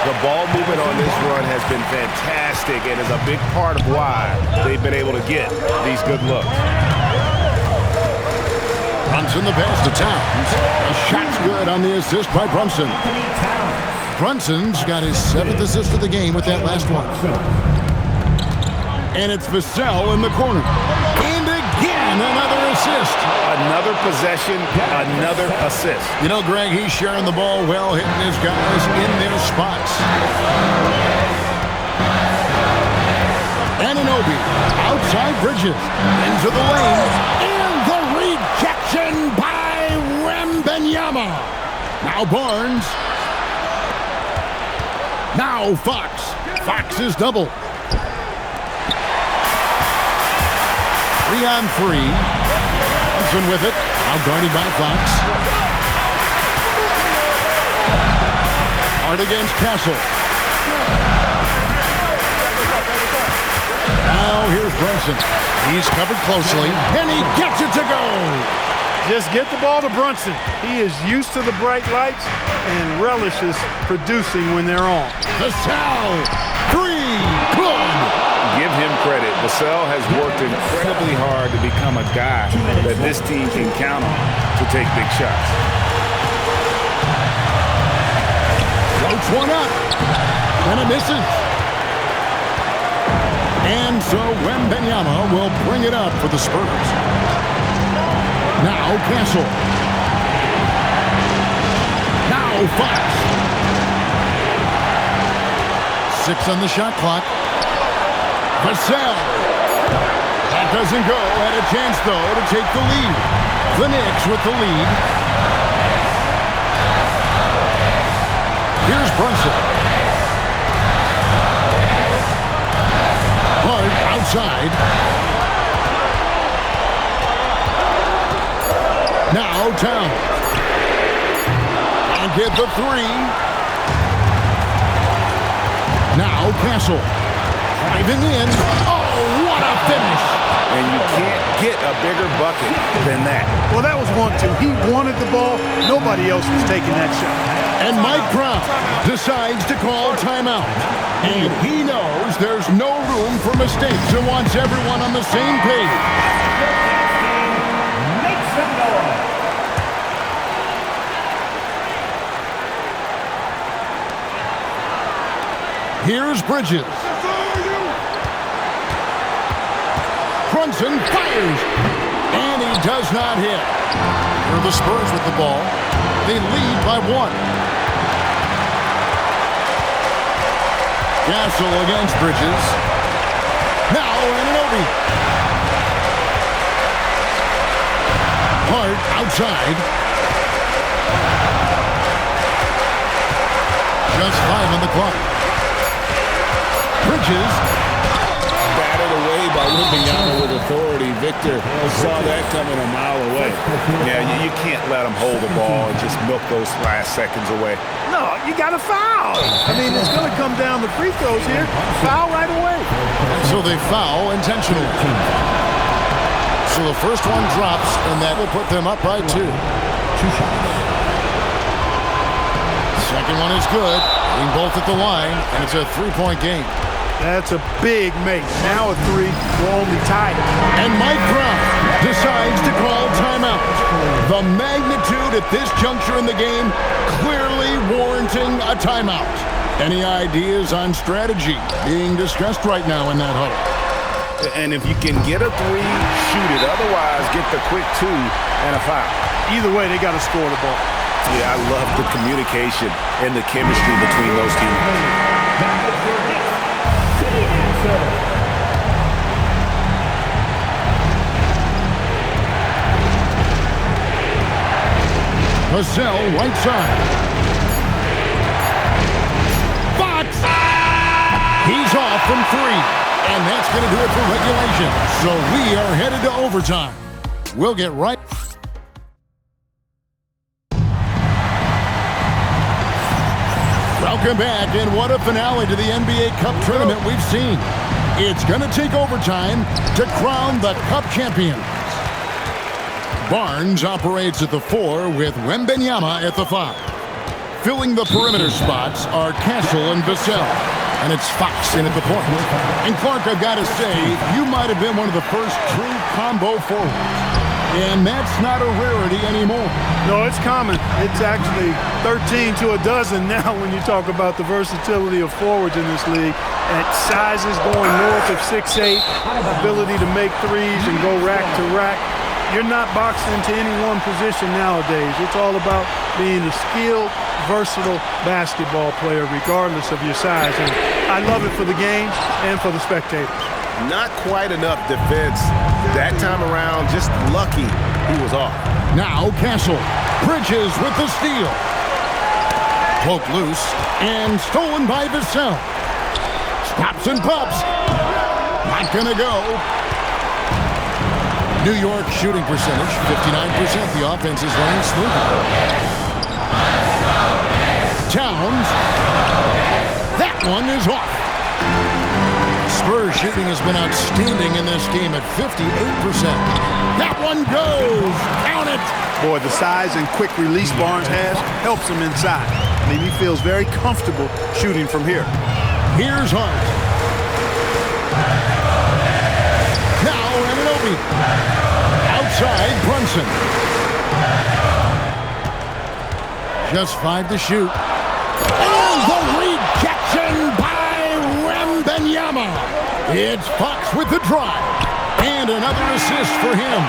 The ball movement on this run has been fantastic and is a big part of why they've been able to get these good looks. Brunson the pass to Towns. The shot's good on the assist by Brunson. Brunson's got his 7th assist of the game with that last one. And it's Vassell in the corner. And again, another assist. Another possession, another assist. You know, Greg, he's sharing the ball well, hitting his guys in their spots. Anunoby, outside Bridges, into the lane, and the rejection by Wembanyama. Now Barnes. Now Fox. Fox is double. 3 on 3. Brunson with it. Now guarded by Fox. Hart against Castle. Now here's Brunson. He's covered closely, and he gets it to go. Just get the ball to Brunson. He is used to the bright lights and relishes producing when they're on. Vassell, 3, good. Give him credit. Vassell has worked incredibly hard to become a guy that this team can count on to take big shots. Floats one up, and it misses. And so Wembanyama will bring it up for the Spurs. Now Castle. Now Fox. 6 on the shot clock. Vassell. That doesn't go. Had a chance, though, to take the lead. The Knicks with the lead. Here's Brunson. Hart outside. Now Towns. And get the 3. Now Castle. Driving in. Oh, what a finish. And you can't get a bigger bucket than that. Well, that was 1-2. He wanted the ball. Nobody else was taking that shot. And Mike Brown decides to call timeout. And he knows there's no room for mistakes and wants everyone on the same page. Make some noise. Here's Bridges. Brunson fires. And he does not hit. For the Spurs with the ball. They lead by 1. Castle against Bridges. Now Anunoby. Hart outside. Just 5 on the clock. Bridges. Batted away by Wembanyama with authority. Victor saw that coming a mile away. Yeah, you can't let them hold the ball and just milk those last seconds away. No, you got to foul. I mean, it's going to come down to free throws here. Foul right away. So they foul intentionally. So the first one drops, and that will put them up by 2. 2 shots. Second one is good. Being both at the line, and it's a 3-point game. That's a big make. Now a 3 will only tie it. And Mike Brown decides to call timeout. The magnitude at this juncture in the game clearly warranting a timeout. Any ideas on strategy being discussed right now in that huddle? And if you can get a 3, shoot it. Otherwise, get the quick 2 and a foul. Either way, they got to score the ball. Yeah, I love the communication and the chemistry between those teams. Vassell, right side. Fox! He's off from 3. And that's going to do it for regulation. So we are headed to overtime. We'll get right... Welcome back, and what a finale to the NBA Cup tournament we've seen. It's going to take overtime to crown the Cup champion. Barnes operates at the 4 with Wembanyama at the 5. Filling the perimeter spots are Castle and Vassell. And it's Fox in at the point. And Clark, I've got to say, you might have been one of the first true combo forwards. And that's not a rarity anymore. No, it's common. It's actually 13 to a dozen now when you talk about the versatility of forwards in this league. At sizes going north of 6'8", ability to make threes and go rack to rack. You're not boxed into any one position nowadays. It's all about being a skilled, versatile basketball player regardless of your size. And I love it for the game and for the spectators. Not quite enough defense that time around. Just lucky he was off. Now Castle. Bridges with the steal. Poke loose and stolen by Vassell. Stops and pops. Not gonna go. New York shooting percentage, 59%. The offense is running smoothly. Towns. That one is off. Spurs shooting has been outstanding in this game at 58%. That one goes. Count it. Boy, the size and quick release Barnes has helps him inside. I mean, he feels very comfortable shooting from here. Here's Hart. three. Outside, Brunson. Just 5 to shoot. And the rejection by Wembanyama. It's Fox with the drive. And another assist for him.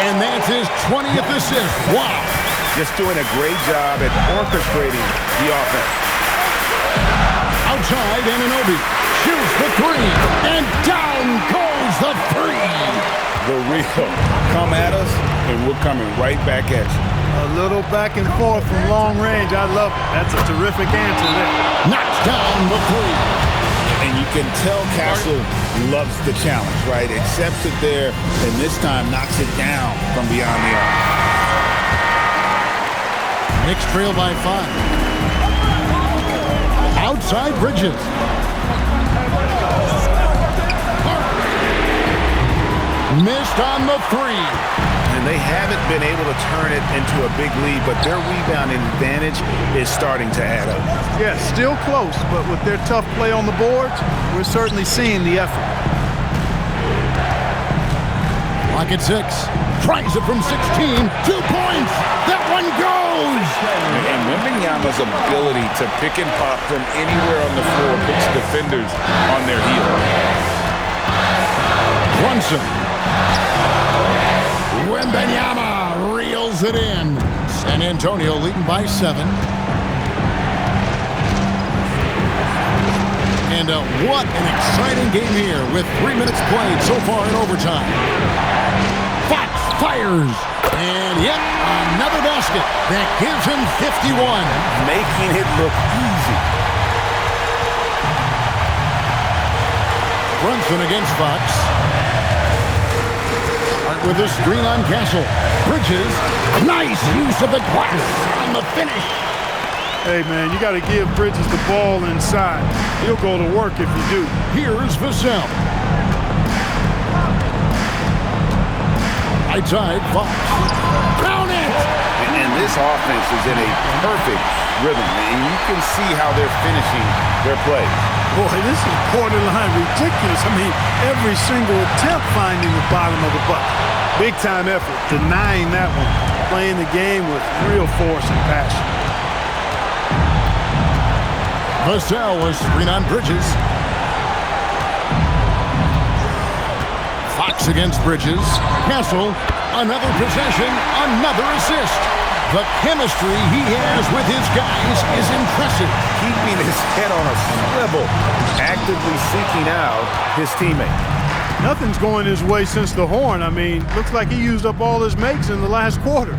And that's his 20th assist. Wow. Just doing a great job at orchestrating the offense. Outside, Anunoby shoots the three. And down goes the three. The real. Come at us, and we're coming right back at you. A little back and forth from long range. I love it. That's a terrific answer there. Knocks down the three. And you can tell Castle loves the challenge, right? Accepts it there, and this time knocks it down from beyond the arc. Knicks trail by 5. Outside, Bridges. Missed on the three. And they haven't been able to turn it into a big lead, but their rebounding advantage is starting to add up. Yeah, still close, but with their tough play on the boards, we're certainly seeing the effort. Clock at 6. Tries it from 16. 2 points. That one goes. And Wembanyama's ability to pick and pop from anywhere on the floor puts defenders on their heels. Brunson. Wembanyama reels it in. San Antonio leading by 7. And what an exciting game here with 3 minutes played so far in overtime. Fox fires. And yet another basket that gives him 51. Making it look easy. Brunson against Fox. With a screen on Castle. Bridges. Nice use of the glass on the finish. Hey, man, you got to give Bridges the ball inside. He'll go to work if you do. Here's Vassell. Right side, Fox. Down it! And this offense is in a perfect rhythm, and you can see how they're finishing their play. Boy, this is borderline ridiculous. I mean, every single attempt finding the bottom of the bucket. Big time effort, denying that one. Playing the game with real force and passion. Vassell was screen on Bridges. Fox against Bridges. Castle, another possession, another assist. The chemistry he has with his guys is impressive. Keeping his head on a swivel, actively seeking out his teammate. Nothing's going his way since the horn. I mean, looks like he used up all his makes in the last quarter.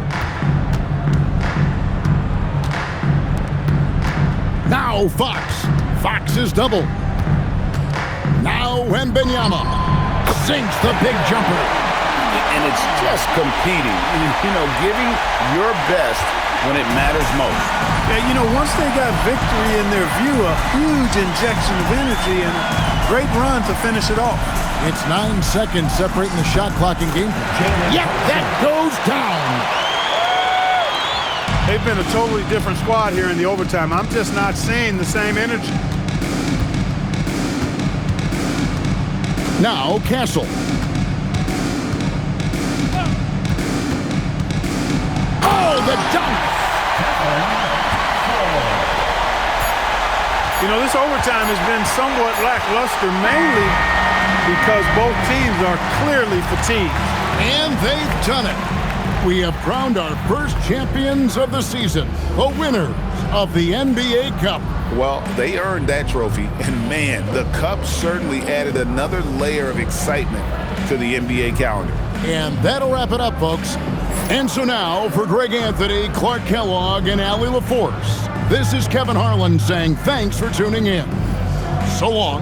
Now Fox. Fox is double. Now Wembanyama sinks the big jumper. And it's just competing, giving your best when it matters most. Yeah, once they got victory in their view, a huge injection of energy and a great run to finish it off. It's 9 seconds separating the shot clock and game. Yep, that goes down. They've been a totally different squad here in the overtime. I'm just not seeing the same energy. Now Castle. Oh, the dunk! This overtime has been somewhat lackluster, mainly because both teams are clearly fatigued. And they've done it. We have crowned our first champions of the season, the winners of the NBA Cup. Well, they earned that trophy, and man, the Cup certainly added another layer of excitement to the NBA calendar. And that'll wrap it up, folks. And so now, for Greg Anthony, Clark Kellogg, and Allie LaForce, this is Kevin Harlan saying thanks for tuning in. So long.